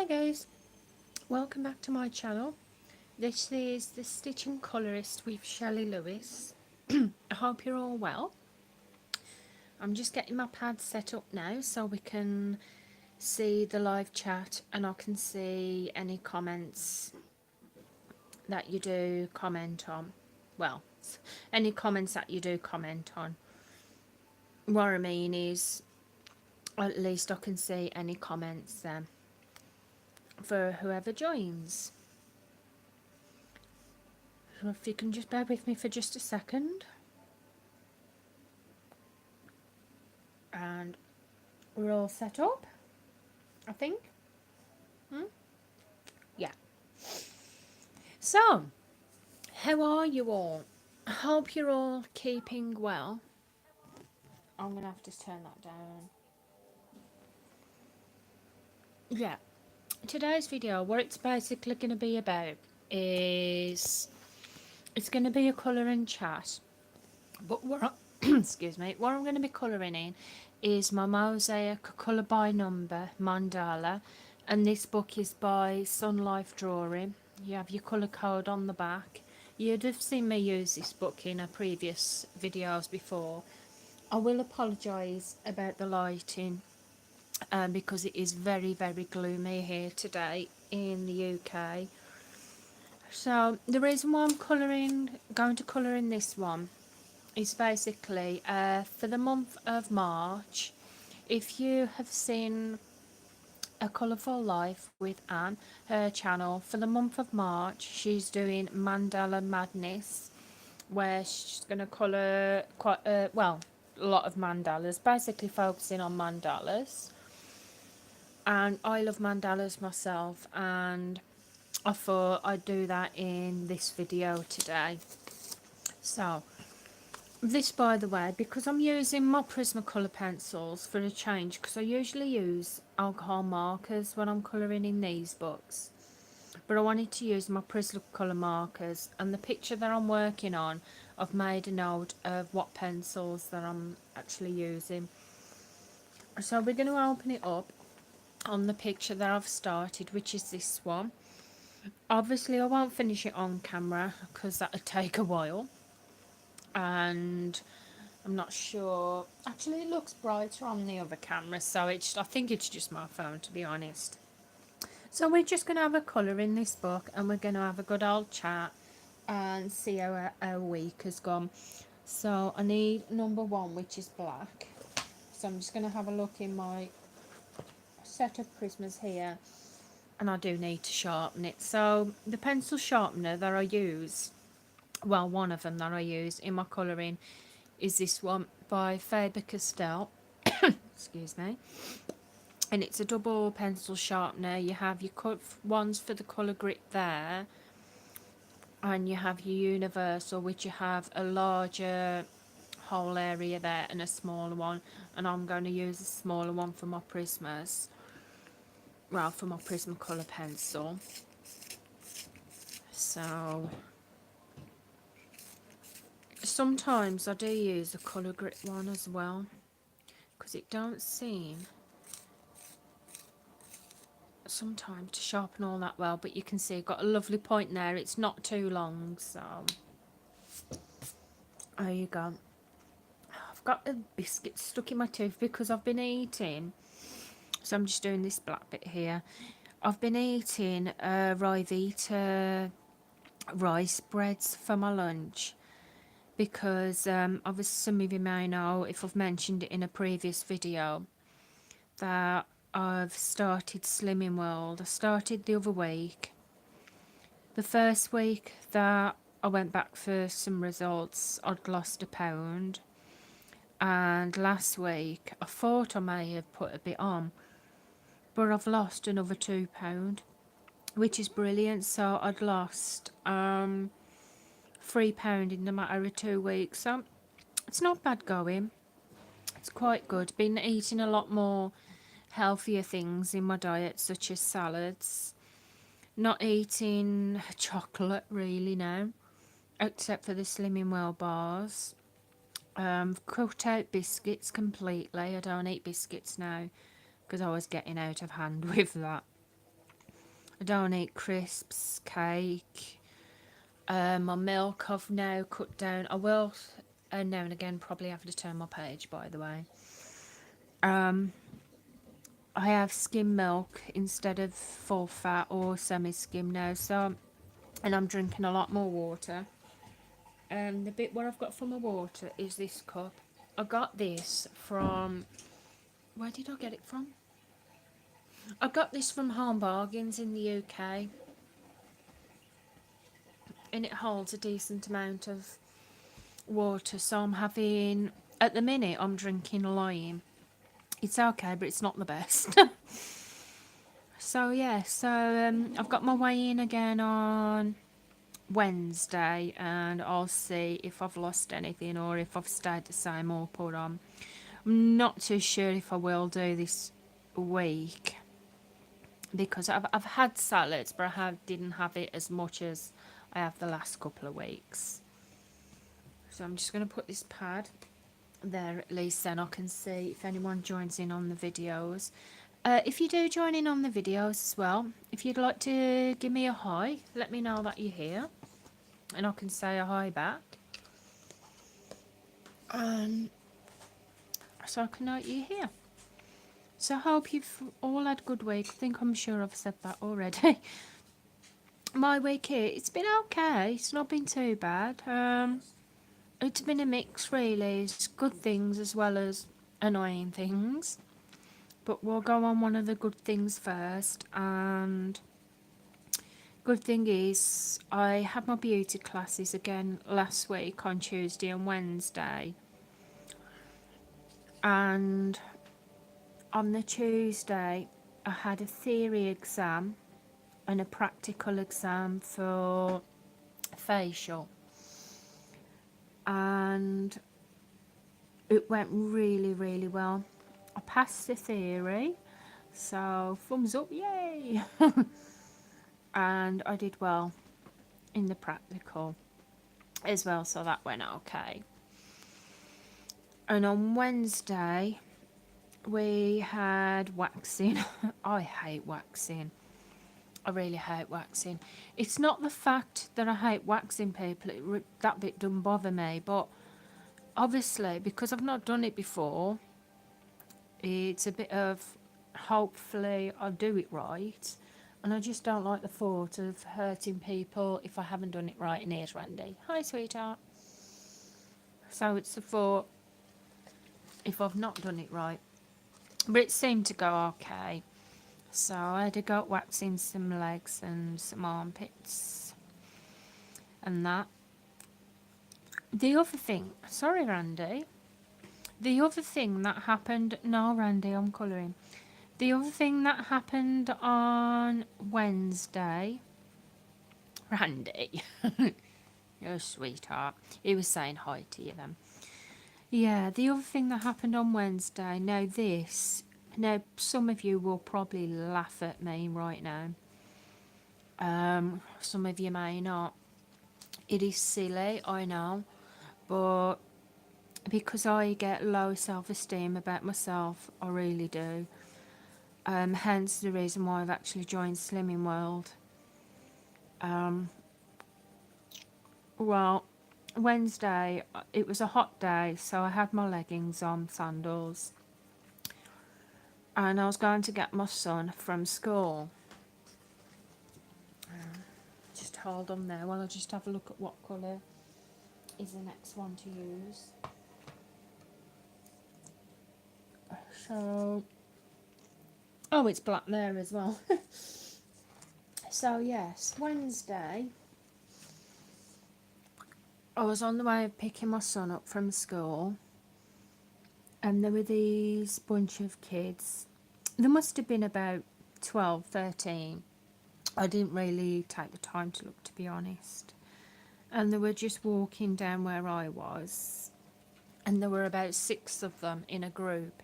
guys, welcome back to my channel. This is the Stitching Colourist with Shelley Lewis. I hope you're all well. I'm just getting my pad set up now so we can see the live chat and I can see any comments that you do comment on. Well, any comments that you do comment on. What I mean is, at least I can see any comments then for whoever joins. So if you can just bear with me for just a second. And we're all set up, I think. Yeah. So, how are you all? I hope you're all keeping well. I'm going to have to turn that down. Yeah. Today's video, what it's basically going to be about is, it's going to be a colouring chat. But what excuse me, what I'm going to be colouring in is my mosaic colour by number mandala, and this book is by Sunlife Drawing. You have your colour code on the back. You'd have seen me use this book in a previous videos before. I will apologise about the lighting because it is very gloomy here today in the UK. So the reason why I'm going to colour in this one is basically for the month of March. If you have seen A Colourful Life with Anne, her channel, for the month of March she's doing Mandala Madness, where she's going to colour quite a lot of mandalas, basically focusing on mandalas. And I love mandalas myself, and I thought I'd do that in this video today. So this, by the way, because I'm using my Prismacolor pencils for a change, because I usually use alcohol markers when I'm colouring in these books, but I wanted to use my Prismacolor markers, and the picture that I'm working on, I've made a note of what pencils that I'm actually using. So we're going to open it up on the picture that I've started, which is this one. Obviously I won't finish it on camera because that would take a while, and I'm not sure. Actually, it looks brighter on the other camera, so I think it's just my phone, to be honest. So we're just going to have a colour in this book, and we're going to have a good old chat and see how our week has gone. So I need number 1, which is black. So I'm just going to have a look in my set of prismas here, and I do need to sharpen it. So the pencil sharpener that I use, well, one of them that I use in my colouring, is this one by Faber-Castell. Excuse me. And it's a double pencil sharpener. You have your ones for the colour grit there, and you have your universal, which you have a larger whole area there and a smaller one. And I'm going to use a smaller one for my prismas, well, for my Prismacolor pencil. So sometimes I do use a colour grit one as well, because it don't seem sometimes to sharpen all that well, but you can see I've got a lovely point there. It's not too long, so there you go. I've got a biscuit stuck in my tooth because I've been eating, so I'm just doing this black bit here. I've been eating Rivita rice breads for my lunch, because obviously some of you may know, if I've mentioned it in a previous video, that I've started Slimming World. I started the other week. The first week that I went back for some results, I'd lost £1, and last week I thought I may have put a bit on, but I've lost another £2, which is brilliant. So I'd lost £3 in the matter of 2 weeks, so it's not bad going. It's quite good. Been eating a lot more healthier things in my diet, such as salads. Not eating chocolate really now, except for the Slimming Well bars. Cut out biscuits completely. I don't eat biscuits now because I was getting out of hand with that. I don't eat crisps, cake. My milk I've now cut down. I will now and again probably have to turn my page, by the way. I have skim milk instead of full fat or semi-skim now, so, and I'm drinking a lot more water. The bit where I've got from my water is this cup. I got this from, where did I get it from? I got this from Home Bargains in the UK, and it holds a decent amount of water, so I'm having, at the minute I'm drinking lime. It's okay, but it's not the best. So yeah, I've got my weigh in again on Wednesday, and I'll see if I've lost anything or if I've stayed the same or put on. I'm not too sure if I will do this week, because I've had salads, but didn't have it as much as I have the last couple of weeks. So I'm just going to put this pad there, at least then I can see if anyone joins in on the videos. If you do join in on the videos as well, if you'd like to give me a hi, let me know that you're here, and I can say a hi back. So I can know you're here. So I hope you've all had a good week. I'm sure I've said that already. My week here, it's been okay. It's not been too bad. It's been a mix, really. It's good things as well as annoying things. But we'll go on one of the good things first. And good thing is, I had my beauty classes again last week on Tuesday and Wednesday. And on the Tuesday, I had a theory exam and a practical exam for facial. And it went really, really well. I passed the theory, so thumbs up, yay! And I did well in the practical as well, so that went okay. And on Wednesday, we had waxing. I hate waxing. I really hate waxing. It's not the fact that I hate waxing people, that bit doesn't bother me, but obviously, because I've not done it before, it's a bit of, hopefully I'll do it right, and I just don't like the thought of hurting people if I haven't done it right. And here's Randy. Hi, sweetheart. So it's the thought if I've not done it right. But it seemed to go okay. So I had to go waxing some legs and some armpits and that. The other thing, sorry Randy, the other thing that happened, no Randy, I'm colouring. The other thing that happened on Wednesday, Randy, you're a sweetheart. He was saying hi to you then. Yeah, the other thing that happened on Wednesday, now some of you will probably laugh at me right now. Some of you may not. It is silly, I know, but because I get low self-esteem about myself, I really do. Hence the reason why I've actually joined Slimming World. Well, Wednesday, it was a hot day, so I had my leggings on, sandals, and I was going to get my son from school. Just hold on there while I just have a look at what colour is the next one to use. So, oh, it's black there as well. So yes, Wednesday, I was on the way of picking my son up from school, and there were these bunch of kids. There must have been about 12, 13. I didn't really take the time to look, to be honest. And they were just walking down where I was, and there were about 6 of them in a group.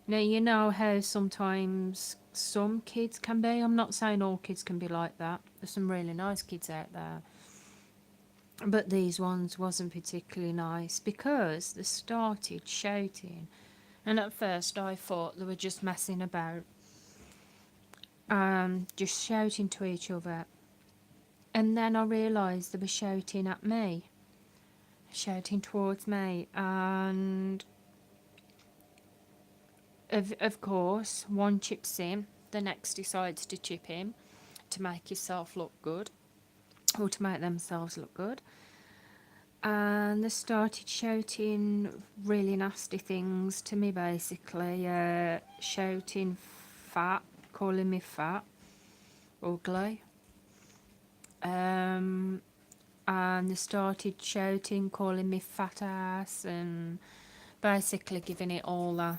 Now, you know how sometimes some kids can be. I'm not saying all kids can be like that. There's some really nice kids out there. But these ones wasn't particularly nice because they started shouting. And at first I thought they were just messing about. just shouting to each other. And then I realised they were shouting at me, shouting towards me, and of course, one chips in, the next decides to chip in to make yourself look good, or to make themselves look good. And they started shouting really nasty things to me, basically, shouting fat, calling me fat, ugly. And they started shouting, calling me fat ass, and basically giving it all that.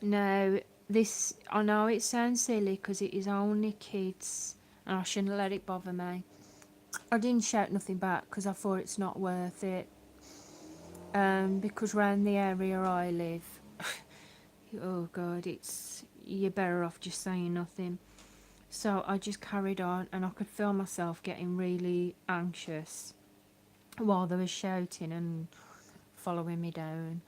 Now, this, I know it sounds silly because it is only kids and I shouldn't let it bother me. I didn't shout nothing back because I thought it's not worth it. Because around the area I live, oh God, you're better off just saying nothing. So I just carried on, and I could feel myself getting really anxious while they were shouting and following me down.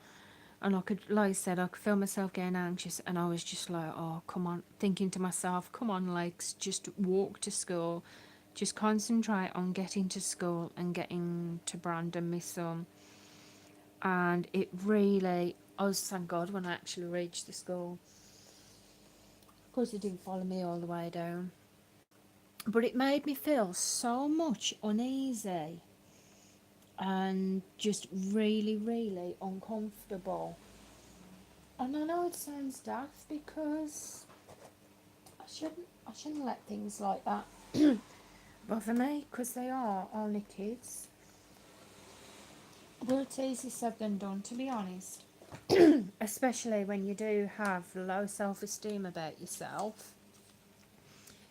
And I could, like I said, I could feel myself getting anxious, and I was just like, oh, come on, thinking to myself, come on, Legs, just walk to school. Just concentrate on getting to school and getting to Brandon, my son. And it really, I was, thank God, when I actually reached the school. Of course, it didn't follow me all the way down. But it made me feel so much uneasy and just really, really uncomfortable. And I know it sounds daft because I shouldn't let things like that bother me, because they are only kids. Well, it's easy said than done, to be honest. Especially when you do have low self-esteem about yourself.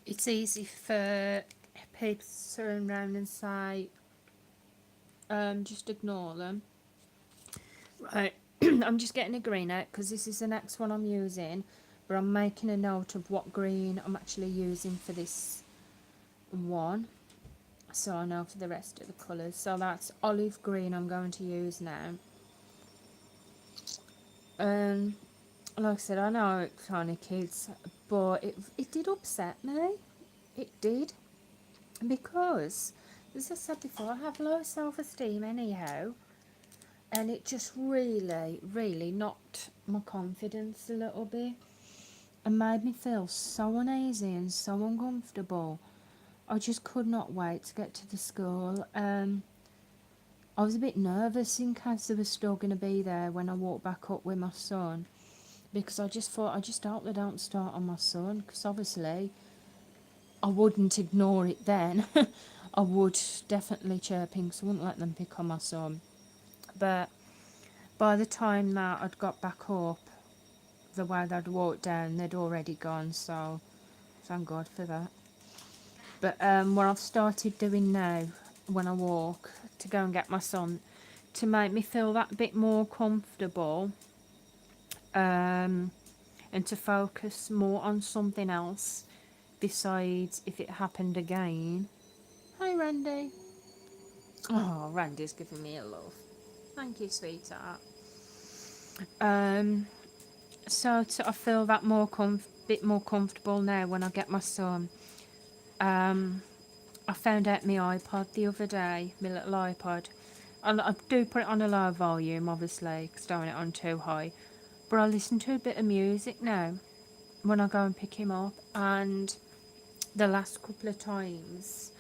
It's easy for people to turn around and say, just ignore them. Right, I'm just getting a green out because this is the next one I'm using, but I'm making a note of what green I'm actually using for this one, so I know for the rest of the colours. So that's olive green I'm going to use now. Like I said, I know it's only kids, but it did upset me. It did, because, as I said before, I have low self-esteem anyhow, and it just really, really knocked my confidence a little bit and made me feel so uneasy and so uncomfortable. I just could not wait to get to the school. I was a bit nervous in case they were still going to be there when I walked back up with my son, because I just thought, I just hope they don't start on my son, because obviously I wouldn't ignore it then. I would definitely chirping, because I wouldn't let them pick on my son. But by the time that I'd got back up, the way they'd walked down, they'd already gone, so thank God for that. But what I've started doing now when I walk to go and get my son, to make me feel that bit more comfortable, and to focus more on something else besides if it happened again. Hi, Randy. Oh, Randy's giving me a love. Thank you, sweetheart. So I feel that bit more comfortable now when I get my son. I found out my iPod the other day, my little iPod. I do put it on a low volume, obviously, because I don't want it on too high. But I listen to a bit of music now when I go and pick him up, and the last couple of times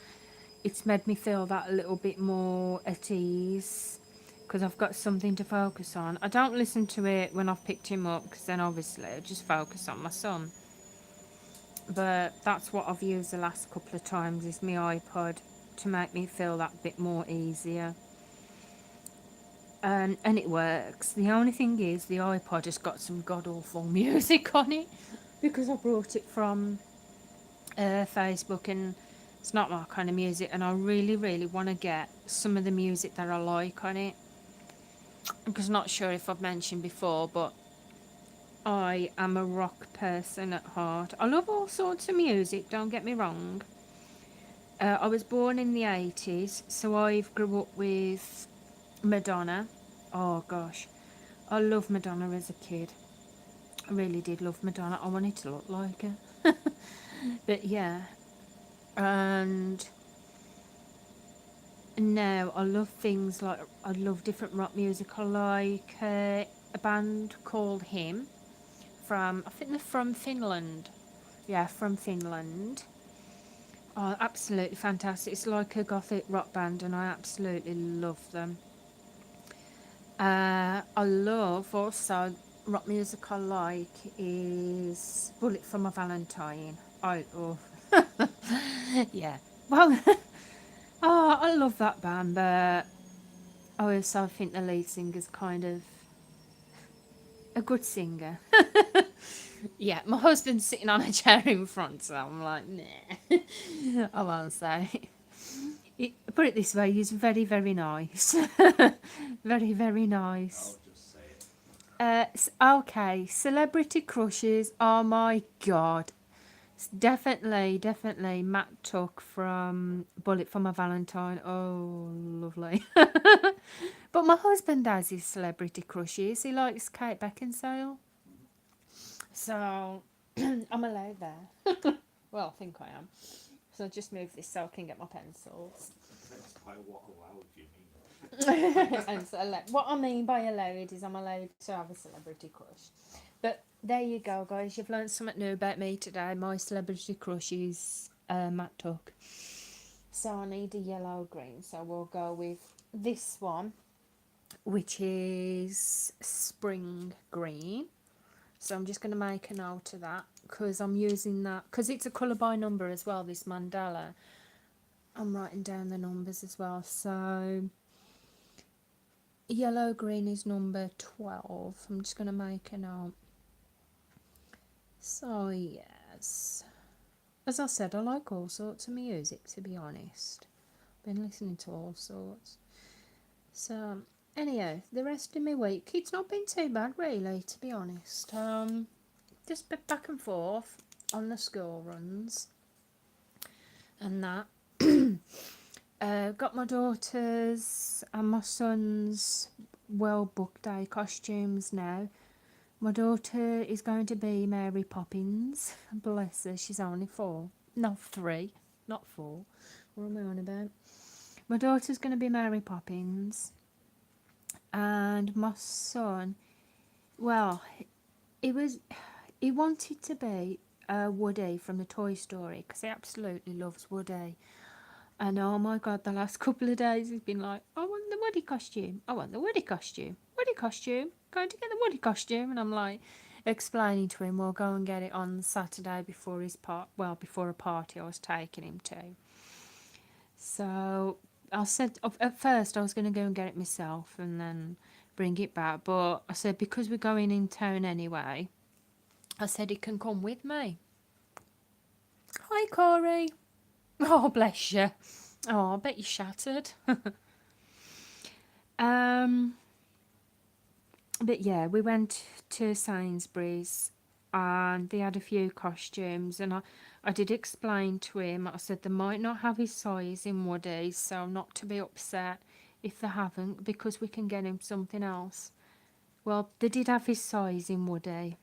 it's made me feel that a little bit more at ease, because I've got something to focus on. I don't listen to it when I've picked him up, because then obviously I just focus on my son. But that's what I've used the last couple of times, is my iPod, to make me feel that bit more easier. And it works. The only thing is, the iPod has got some god-awful music on it, because I brought it from Facebook, and it's not my kind of music, and I really, really want to get some of the music that I like on it. Because I'm not sure if I've mentioned before, but I am a rock person at heart. I love all sorts of music, don't get me wrong. I was born in the 80s, so I grew up with Madonna. Oh gosh, I love Madonna as a kid. I really did love Madonna. I wanted to look like her. But yeah, and now I love things like, I love different rock music. I like a band called Him from, I think they're from Finland. Yeah, from Finland. Oh, absolutely fantastic. It's like a gothic rock band and I absolutely love them. I love also rock music I like is Bullet for My Valentine. I love. Yeah. Well, oh, I love that band, but I also think the lead singer's kind of a good singer. Yeah, my husband's sitting on a chair in front, so I'm like, nah. I won't say. Put it this way, he's very, very nice. Very, very nice. I'll just say it. Okay, celebrity crushes. Oh my god. Definitely, definitely Matt Tuck from Bullet for My Valentine. Oh, lovely. But my husband has his celebrity crushes. He likes Kate Beckinsale. So, I'm allowed there. Well, I think I am. So I'll just move this so I can get my pencils. Depends by what allowed you mean. And so, what I mean by allowed is I'm allowed to have a celebrity crush. But there you go, guys. You've learned something new about me today. My celebrity crush is Matt Tuck. So I need a yellow green. So we'll go with this one, which is spring green. So I'm just going to make a note of that because I'm using that because it's a colour by number as well, this mandala. I'm writing down the numbers as well. So yellow green is number 12. I'm just going to make a note. So yes, as I said, I like all sorts of music, to be honest. Been listening to all sorts. So anyhow, the rest of my week, it's not been too bad really, to be honest. Just been back and forth on the school runs and that. Got my daughter's and my son's well book day costumes now. My daughter is going to be Mary Poppins. Bless her, she's only 4. No, 3, not 4. What am I on about? My daughter's going to be Mary Poppins. And my son, well, he wanted to be Woody from the Toy Story because he absolutely loves Woody. And oh my god, the last couple of days he's been like, I want the Woody costume. I want the Woody costume. Woody costume. Going to get the Woody costume. And I'm like, explaining to him, we'll go and get it on Saturday before before a party I was taking him to. So I said, at first I was going to go and get it myself and then bring it back. But I said, because we're going in town anyway, I said he can come with me. Hi, Corey. Oh, bless you. Oh, I bet you shattered. But yeah, we went to Sainsbury's and they had a few costumes and I did explain to him, I said they might not have his size in Woody, so not to be upset if they haven't because we can get him something else. Well, they did have his size in Woody.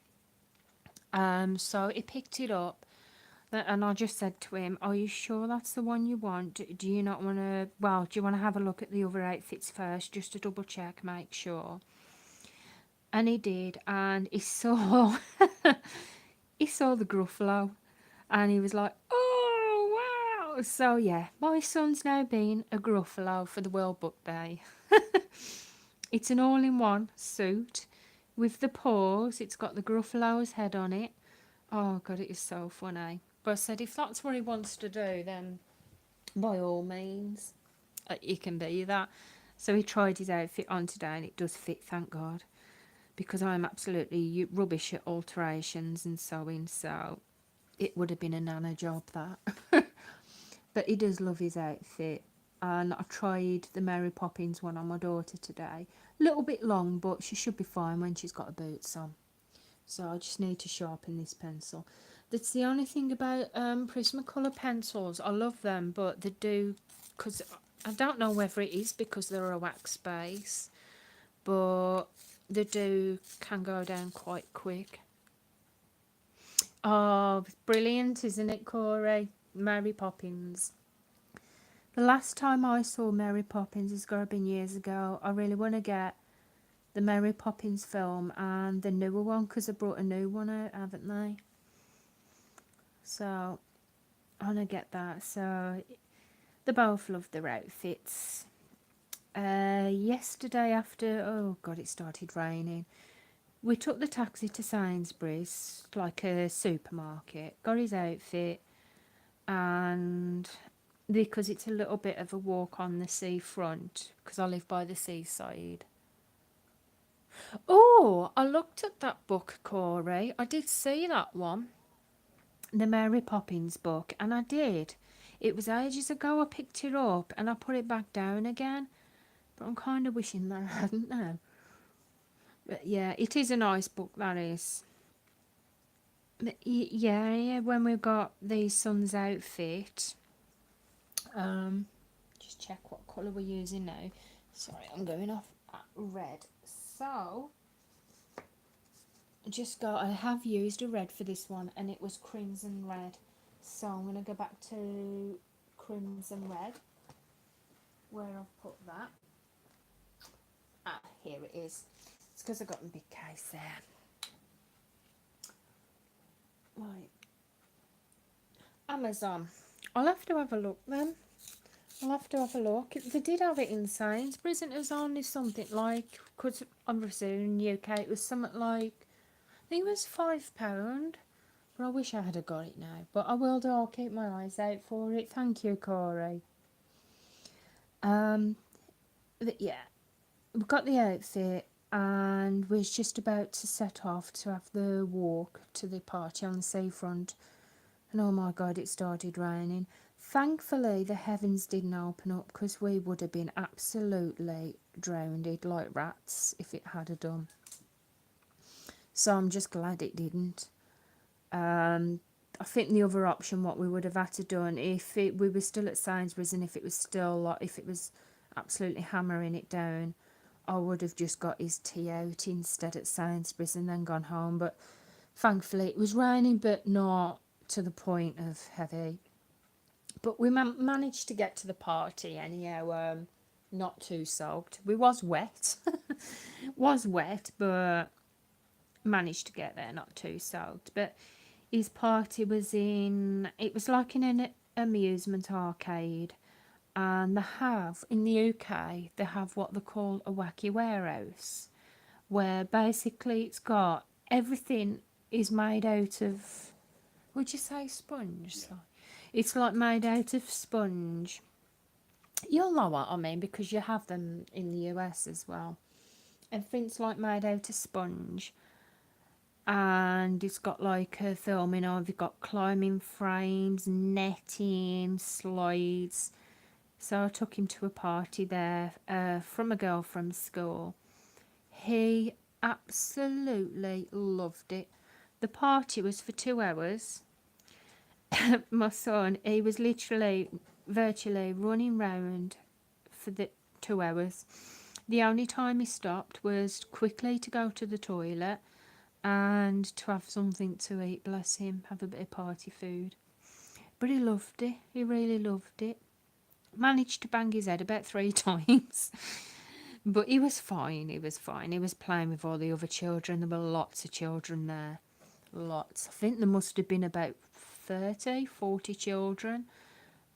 So he picked it up. And I just said to him, are you sure that's the one you want? Do you not want to, do you want to have a look at the other outfits first, just to double check, make sure? And he did, and he saw, he saw the Gruffalo, and he was like, oh, wow. So yeah, my son's now been a Gruffalo for the World Book Day. It's an all-in-one suit with the paws. It's got the Gruffalo's head on it. Oh, God, it is so funny. But I said, if that's what he wants to do, then by all means, he can be that. So he tried his outfit on today, and it does fit, thank God. Because I'm absolutely rubbish at alterations and sewing, so it would have been a nana job, that. But he does love his outfit. And I tried the Mary Poppins one on my daughter today. A little bit long, but she should be fine when she's got her boots on. So I just need to sharpen this pencil. That's the only thing about Prismacolor pencils. I love them, but they do, because I don't know whether it is because they're a wax base, but they can go down quite quick. Oh, it's brilliant, isn't it, Corey? Mary Poppins. The last time I saw Mary Poppins has got to been years ago. I really want to get the Mary Poppins film and the newer one because they brought a new one out, haven't they? So I want to get that. So they both love their outfits. Yesterday after, oh God, it started raining. We took the taxi to Sainsbury's, like a supermarket, got his outfit, and because it's a little bit of a walk on the seafront, because I live by the seaside. Oh, I looked at that book, Corey. I did see that one, the Mary Poppins book, and I did. It was ages ago I picked it up and I put it back down again, but I'm kind of wishing that I hadn't now. But yeah, it is a nice book, that is. But yeah, when we got the son's outfit, just check what colour we're using now. Sorry, I'm going off at red. So, I have used a red for this one and it was crimson red. So I'm going to go back to crimson red, where I've put that. Ah, here it is. It's because I got a big case there. Right. Amazon. I'll have to have a look then. I'll have to have a look. They did have it in Sainsbury's and it was only something like, because obviously in the UK it was something like, I think it was £5. But I wish I had got it now. But I will do, I'll keep my eyes out for it. Thank you, Corey. But yeah, we've got the outfit and we're just about to set off to have the walk to the party on the seafront. And oh my God, it started raining. Thankfully, the heavens didn't open up because we would have been absolutely drowned like rats if it had done. So I'm just glad it didn't. I think the other option, what we would have had to done if we were still at Sainsbury's and if it was still like, if it was absolutely hammering it down, I would have just got his tea out instead at Sainsbury's and then gone home. But thankfully it was raining, but not to the point of heavy. But we managed to get to the party anyhow, not too soaked. We was wet, but managed to get there not too soaked. But his party was it was like in an amusement arcade. And in the UK, they have what they call a wacky warehouse, where basically it's got everything is made out of, would you say sponge? Yeah. It's like made out of sponge. You'll know what I mean because you have them in the US as well. Everything's like made out of sponge. And it's got like a filming of, you've got climbing frames, netting, slides. So I took him to a party there from a girl from school. He absolutely loved it. The party was for 2 hours. My son, he was virtually running round for the 2 hours. The only time he stopped was quickly to go to the toilet and to have something to eat, bless him, have a bit of party food. But he loved it, he really loved it. Managed to bang his head about 3 times. But he was fine, he was fine. He was playing with all the other children. There were lots of children there. Lots. I think there must have been about 30, 40 children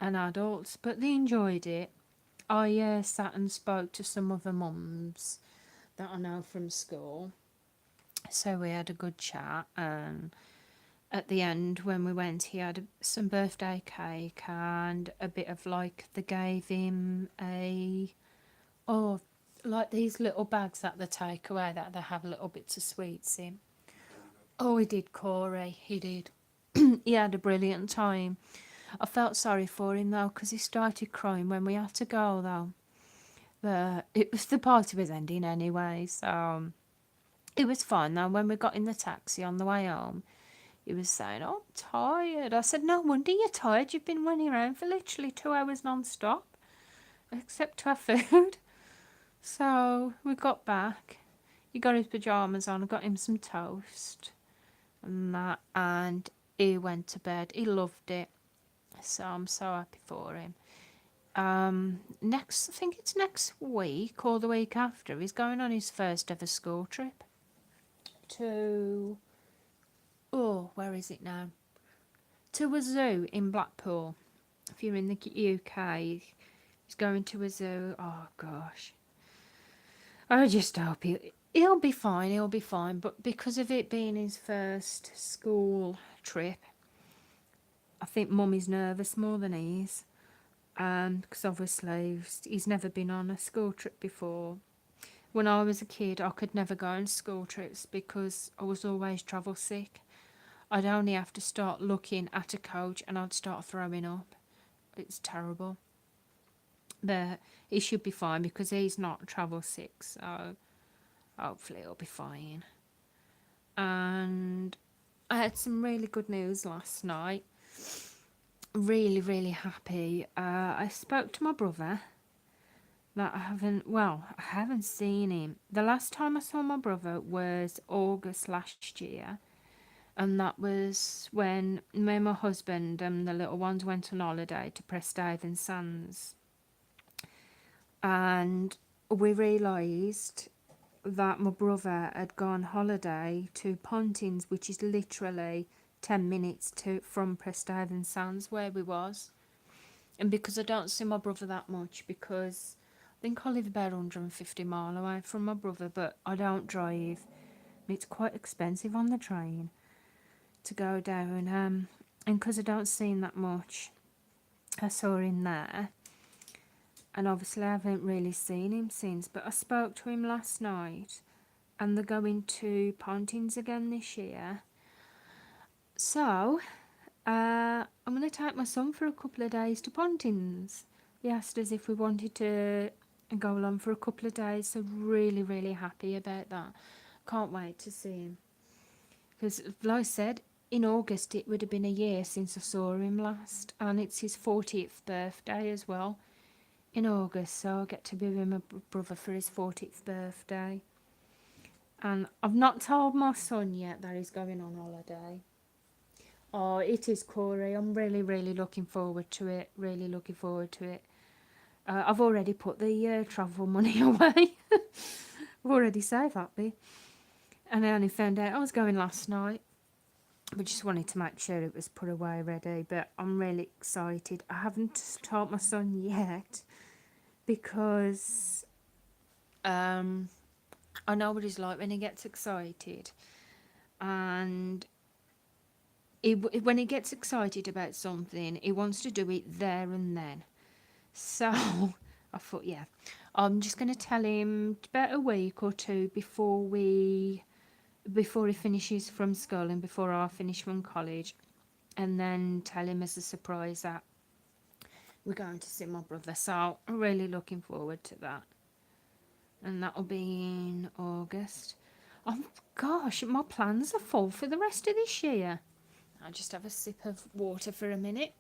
and adults, but they enjoyed it. I sat and spoke to some of the mums that I know from school. So we had a good chat, and at the end when we went he had some birthday cake and a bit of like, they gave him like these little bags that they take away that they have little bits of sweets in. Oh, he did, Corey, he did. He had a brilliant time. I felt sorry for him though because he started crying when we had to go though. But the party was ending anyway, so it was fine though. When we got in the taxi on the way home, he was saying, "Oh, I'm tired." I said, "No wonder you're tired. You've been running around for literally 2 hours non-stop, except to have food." So we got back. He got his pyjamas on. I got him some toast and that, and he went to bed. He loved it. So I'm so happy for him. I think it's next week or the week after, he's going on his first ever school trip to, oh, where is it now? To a zoo in Blackpool. If you're in the UK, he's going to a zoo. Oh gosh, I just hope he'll be fine. He'll be fine. But because of it being his first school trip, I think Mummy's nervous more than he is. Because obviously he's never been on a school trip before. When I was a kid, I could never go on school trips because I was always travel sick. I'd only have to start looking at a coach and I'd start throwing up. It's terrible. But he should be fine because he's not travel sick, so hopefully he'll be fine. And I had some really good news last night. Really, really happy. I spoke to my brother. That I haven't seen him. The last time I saw my brother was August last year. And that was when me and my husband and the little ones went on holiday to Presthaven Sands. And we realised that my brother had gone holiday to Pontins, which is literally 10 minutes from Presthaven Sands where we was. And because I don't see my brother that much, because I think I live about 150 miles away from my brother, but I don't drive. It's quite expensive on the train to go down. And because I don't see him that much, I saw him there. And obviously I haven't really seen him since, but I spoke to him last night and they're going to Pontins again this year. So, I'm going to take my son for a couple of days to Pontins. He asked us if we wanted to go along for a couple of days, so really, really happy about that. Can't wait to see him. Because, like I said, in August it would have been a year since I saw him last, and it's his 40th birthday as well in August, so I'll get to be with my brother for his 40th birthday. And I've not told my son yet that he's going on holiday. Oh, it is, Corey. I'm really, really looking forward to it. Really looking forward to it. I've already put the travel money away. I've already saved that bit. And I only found out I was going last night. But just wanted to make sure it was put away ready. But I'm really excited. I haven't told my son yet because I know what he's like when he gets excited. And when he gets excited about something, he wants to do it there and then. So I thought, yeah, I'm just going to tell him about a week or two before he finishes from school and before I finish from college, and then tell him as a surprise that we're going to see my brother. So I'm really looking forward to that. And that'll be in August. Oh gosh, my plans are full for the rest of this year. I'll just have a sip of water for a minute.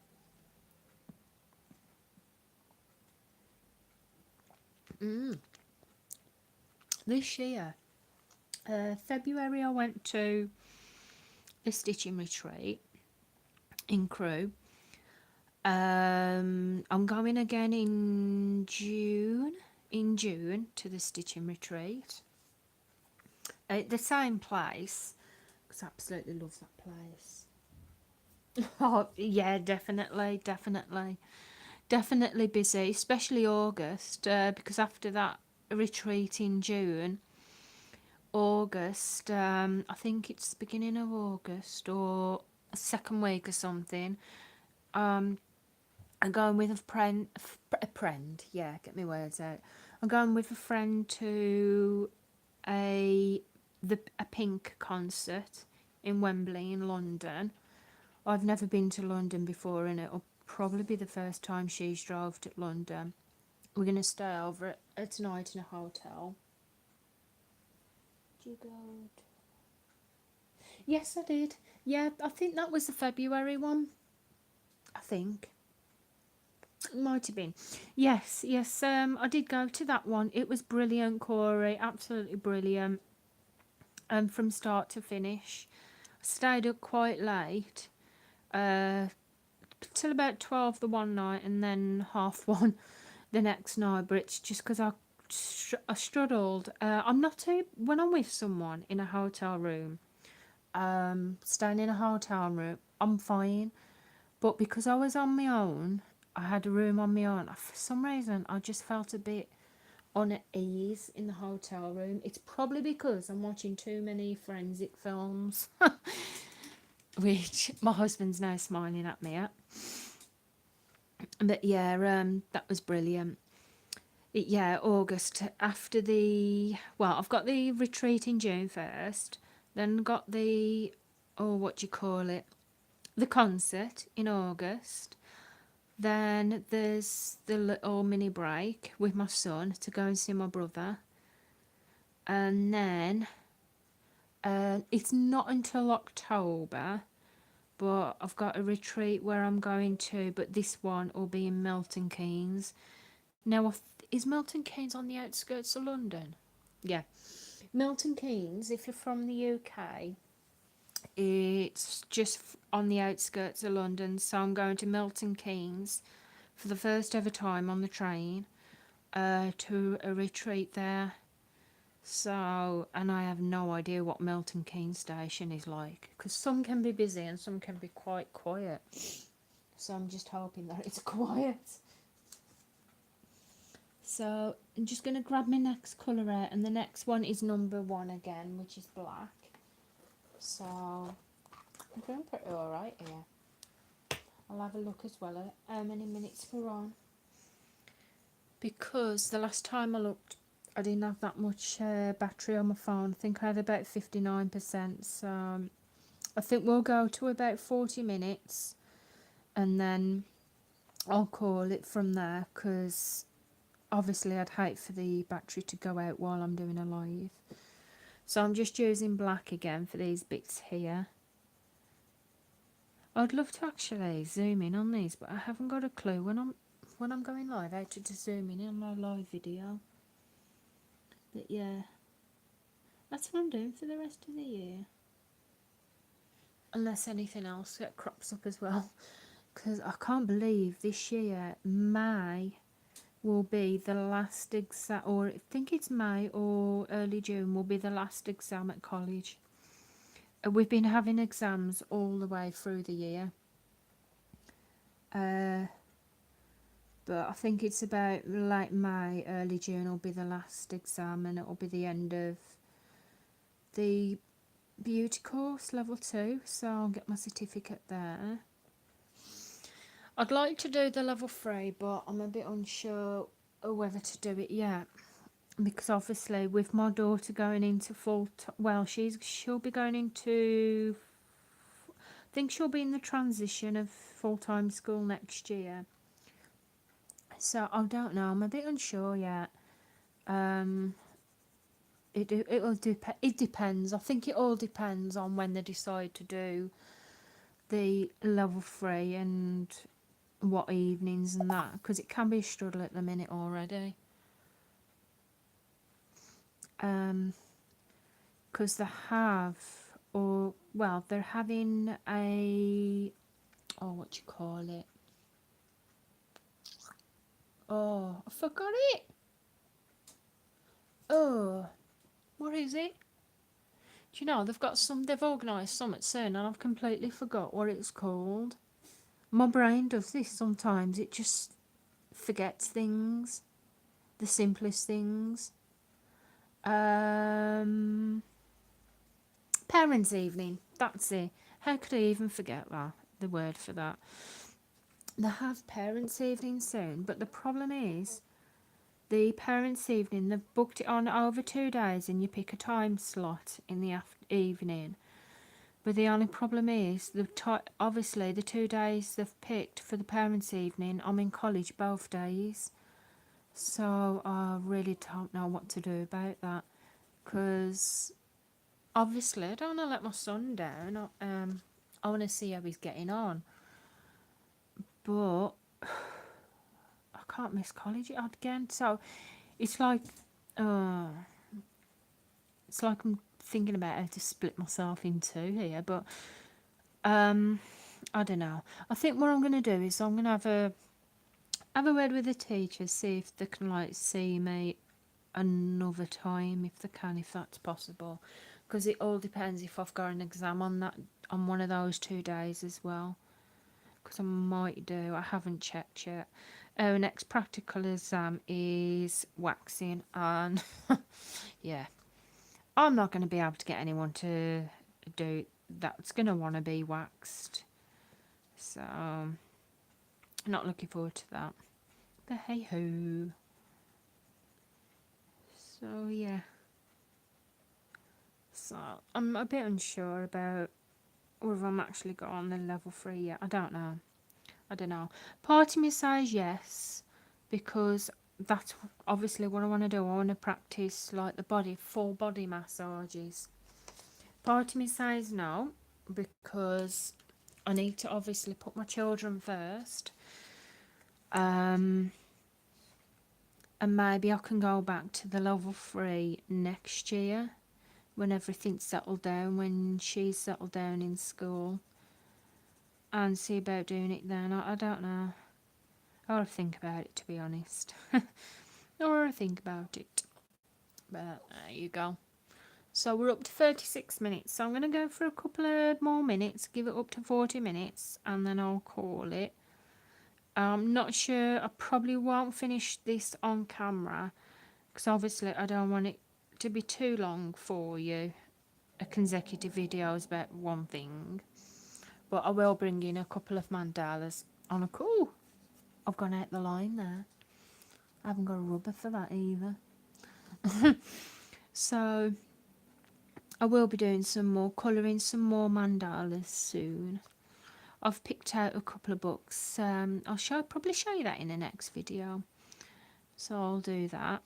This year, February, I went to a stitching retreat in Crewe. I'm going again in June. To the stitching retreat at the same place, because I absolutely love that place. Oh yeah, definitely busy, especially August, because after that retreat in June, August, I think it's the beginning of August or a second week or something. I'm going with a friend. Yeah, get my words out. I'm going with a friend to a Pink concert in Wembley in London. I've never been to London before, and it'll probably be the first time she's drove to London. We're going to stay over at night in a hotel. Did you go? Yes, I did. Yeah, I think that was the February one. I think. It might have been. Yes. I did go to that one. It was brilliant, Corey. Absolutely brilliant. From start to finish. I stayed up quite late. till about 12 the one night, and then 1:30 the next night. But it's just because I struggled. I'm not too, when I'm with someone in a hotel room, staying in a hotel room, I'm fine. But because I was on my own, I had a room on my own. For some reason, I just felt a bit unease in the hotel room. It's probably because I'm watching too many forensic films, which my husband's now smiling at me at. But yeah, that was brilliant. Yeah, August after I've got the retreat in June first, then got the, oh, what do you call it? The concert in August. Then there's the little mini break with my son to go and see my brother. And then it's not until October, but I've got a retreat where I'm going to, but this one will be in Milton Keynes. Now, is Milton Keynes on the outskirts of London? Yeah. Milton Keynes, if you're from the UK, it's just on the outskirts of London. So I'm going to Milton Keynes for the first ever time on the train to a retreat there. So, and I have no idea what Milton Keynes station is like, because some can be busy and some can be quite quiet. So I'm just hoping that it's quiet. So I'm just going to grab my next colour out, and the next one is number 1 again, which is black. So I'm doing pretty alright here. I'll have a look as well at how many minutes we're on, because the last time I looked I didn't have that much battery on my phone. I think I had about 59%, so I think we'll go to about 40 minutes and then I'll call it from there, because obviously I'd hate for the battery to go out while I'm doing a live. So I'm just using black again for these bits here. I'd love to actually zoom in on these, but I haven't got a clue when I'm going live how to zoom in on my live video. But yeah, that's what I'm doing for the rest of the year, unless anything else that crops up as well, because I can't believe this year May will be the last exam, or I think it's May or early June will be the last exam at college. We've been having exams all the way through the year, but I think it's about late May, early June will be the last exam, and it'll be the end of the beauty course level 2, so I'll get my certificate there. I'd like to do the level 3, but I'm a bit unsure whether to do it yet, because obviously with my daughter going into she'll be going into, I think she'll be in the transition of full-time school next year. So I don't know, I'm a bit unsure yet. It depends. I think it all depends on when they decide to do the level 3 and what evenings and that, because it can be a struggle at the minute already. Because they're having a, oh, what do you call it? Oh, I forgot it. Oh, what is it? Do you know, they've organised something soon and I've completely forgot what it's called. My brain does this sometimes, it just forgets things, the simplest things. Parents' evening, that's it. How could I even forget that, the word for that? They have parents' evening soon, but the problem is, the parents' evening, they've booked it on over 2 days and you pick a time slot in the evening. But the only problem is, obviously the 2 days they've picked for the parents' evening, I'm in college both days. So I really don't know what to do about that, because obviously I don't want to let my son down. I want to see how he's getting on. But I can't miss college again. So it's like I'm thinking about how to split myself in two here. But I don't know. I think what I'm going to do is I'm going to have a word with the teachers, see if they can like see me another time if they can, if that's possible, because it all depends if I've got an exam on one of those 2 days as well, because I might do. I haven't checked yet. Our next practical exam is waxing, and yeah, I'm not going to be able to get anyone to do that's going to want to be waxed, so not looking forward to that, but hey ho. So yeah, so I'm a bit unsure about whether I'm actually got on the level 3 yet. I don't know. Part of me says yes, because that's obviously what I want to do. I want to practice like the full body massages. Part of me says no, because I need to obviously put my children first. And maybe I can go back to the level 3 next year when everything's settled down, when she's settled down in school, and see about doing it then. I don't know. I'll think about it, to be honest. Or think about it. But there you go. So we're up to 36 minutes. So I'm going to go for a couple of more minutes, give it up to 40 minutes, and then I'll call it. I'm not sure. I probably won't finish this on camera, because obviously I don't want it to be too long for you. A consecutive video is about one thing. But I will bring in a couple of mandalas on a call. I've gone out the line there. I haven't got a rubber for that either. So I will be doing some more colouring, some more mandalas soon. I've picked out a couple of books. I'll probably show you that in the next video. So I'll do that.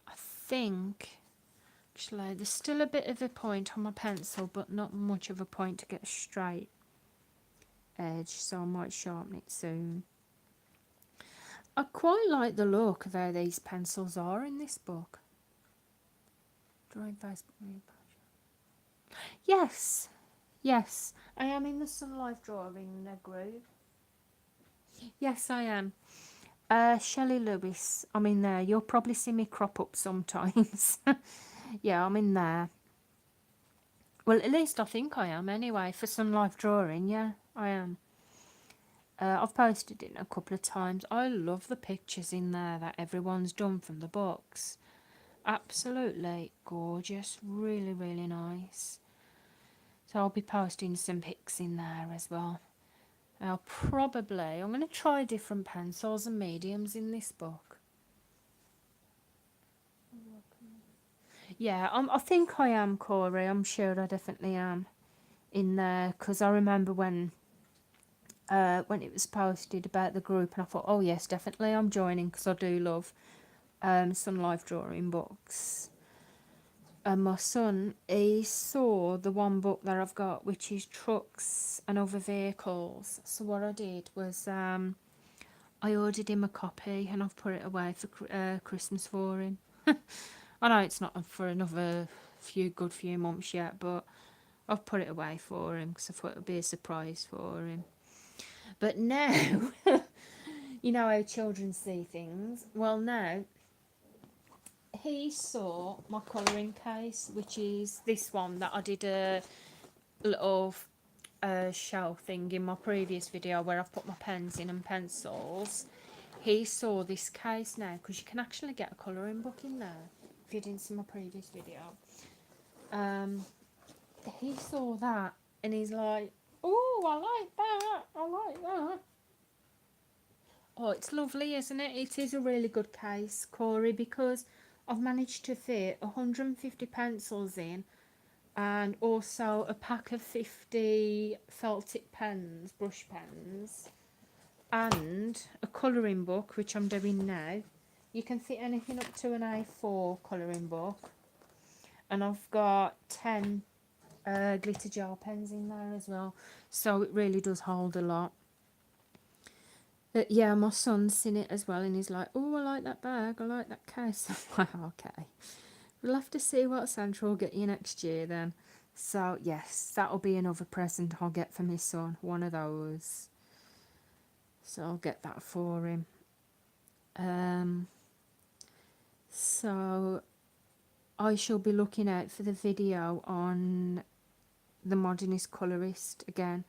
I think actually there's still a bit of a point on my pencil, but not much of a point to get a straight edge, so I might sharpen it soon. I quite like the look of how these pencils are in this book. Drawing Facebook. Yes, yes, I am in the sunlife drawing group. Yes, I am. Shelley Lewis, I'm in there. You'll probably see me crop up sometimes. Yeah, I'm in there. Well, at least I think I am anyway, for sunlife drawing. Yeah, I am. I've posted it a couple of times. I love the pictures in there that everyone's done from the books. Absolutely gorgeous. Really, really nice. So I'll be posting some pics in there as well. I'm going to try different pencils and mediums in this book. Yeah, I think I am, Corey. I'm sure I definitely am in there, because I remember when it was posted about the group, and I thought, oh yes, definitely I'm joining, because I do love some life drawing books. And my son, he saw the one book that I've got, which is Trucks and Other Vehicles. So what I did was I ordered him a copy, and I've put it away for Christmas for him. I know it's not for another good few months yet, but I've put it away for him because I thought it would be a surprise for him. But now, you know how children see things. Well, now, he saw my colouring case, which is this one that I did a little shell thing in my previous video where I've put my pens in and pencils. He saw this case now, because you can actually get a colouring book in there if you didn't see my previous video. He saw that and he's like, oh, I like that, I like that. Oh, it's lovely, isn't it? It is a really good case, Corey, because I've managed to fit 150 pencils in, and also a pack of 50 felt tip pens, brush pens, and a colouring book, which I'm doing now. You can fit anything up to an A4 colouring book. And I've got 10 glitter gel pens in there as well. So it really does hold a lot. But yeah, my son's seen it as well, and he's like, oh, I like that bag, I like that case. I'm like, okay. We'll have to see what Santa will get you next year then. So yes, that'll be another present I'll get for my son, one of those. So I'll get that for him. So I shall be looking out for the video on the modernist colourist again,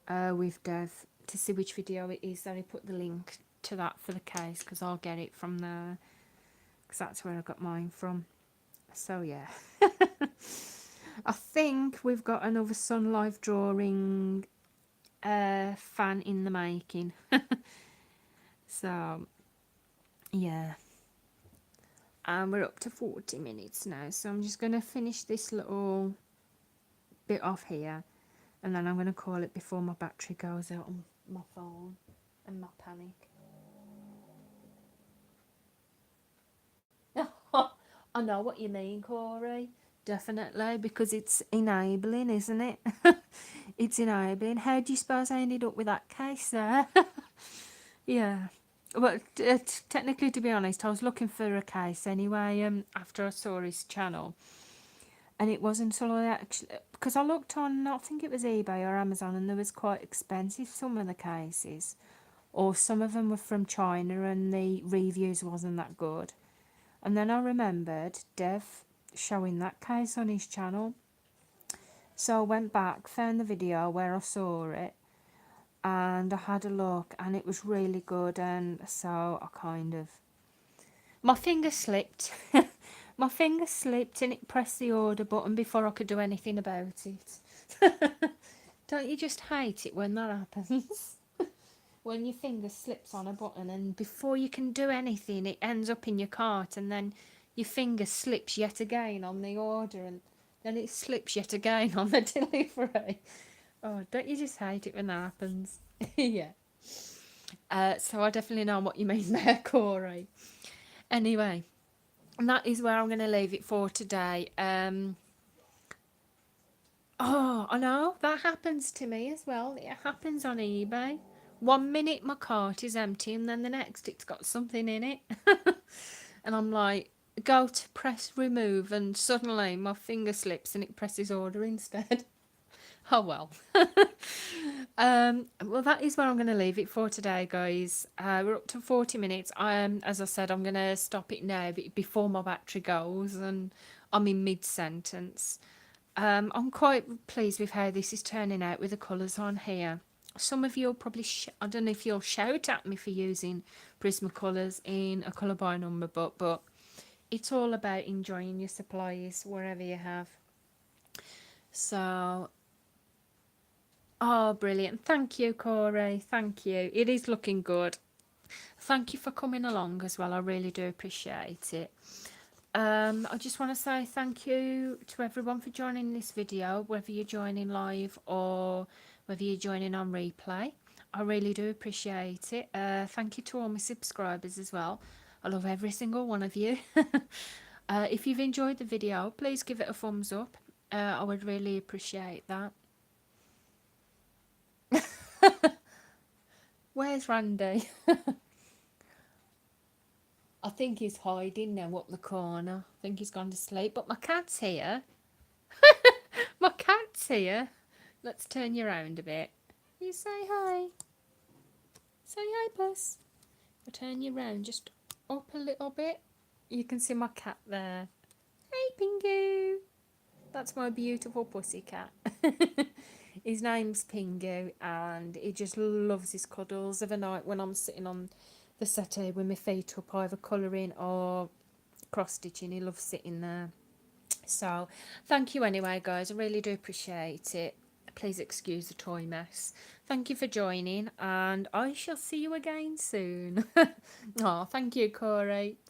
with Dev, to see which video it is that I put the link to that for the case, because I'll get it from there, because that's where I got mine from. So yeah. I think we've got another sunlife drawing fan in the making. So yeah, and we're up to 40 minutes now, so I'm just going to finish this little bit off here, and then I'm going to call it before my battery goes out on my phone and my panic. I know what you mean, Corey. Definitely, because it's enabling, isn't it? It's enabling. How do you suppose I ended up with that case there? Yeah. Well, technically, to be honest, I was looking for a case anyway, after I saw his channel. And it wasn't until I actually, because I looked on, I think it was eBay or Amazon, and there was quite expensive, some of the cases. Or some of them were from China and the reviews wasn't that good. And then I remembered Dev showing that case on his channel. So I went back, found the video where I saw it, and I had a look, and it was really good. And so I kind of, my finger slipped. My finger slipped and it pressed the order button before I could do anything about it. Don't you just hate it when that happens? When your finger slips on a button and before you can do anything it ends up in your cart, and then your finger slips yet again on the order, and then it slips yet again on the delivery. Oh, don't you just hate it when that happens? Yeah. So I definitely know what you mean there, Corey. Anyway, and that is where I'm going to leave it for today. Oh, I know, that happens to me as well. It happens on eBay. 1 minute my cart is empty, and then the next it's got something in it. And I'm like, go to press remove, and suddenly my finger slips and it presses order instead. Oh well. Well, that is where I'm going to leave it for today, guys. We're up to 40 minutes. As I said, I'm going to stop it now before my battery goes, and I'm in mid-sentence. I'm quite pleased with how this is turning out with the colours on here. Some of you will probably, I don't know if you'll shout at me for using Prismacolors in a colour by number book, but it's all about enjoying your supplies wherever you have. So, oh, brilliant. Thank you, Corey. Thank you. It is looking good. Thank you for coming along as well. I really do appreciate it. I just want to say thank you to everyone for joining this video, whether you're joining live or whether you're joining on replay. I really do appreciate it. Thank you to all my subscribers as well. I love every single one of you. If you've enjoyed the video, please give it a thumbs up. I would really appreciate that. Where's Randy? I think he's hiding now up the corner. I think he's gone to sleep. But my cat's here. My cat's here. Let's turn you around a bit. You say hi. Say hi, Puss. I'll turn you round just up a little bit. You can see my cat there. Hey, Pingu. That's my beautiful pussy cat. His name's Pingu, and he just loves his cuddles. Of a night when I'm sitting on the settee with my feet up, either colouring or cross-stitching, he loves sitting there. So, thank you anyway, guys. I really do appreciate it. Please excuse the toy mess. Thank you for joining, and I shall see you again soon. Oh, thank you, Corey.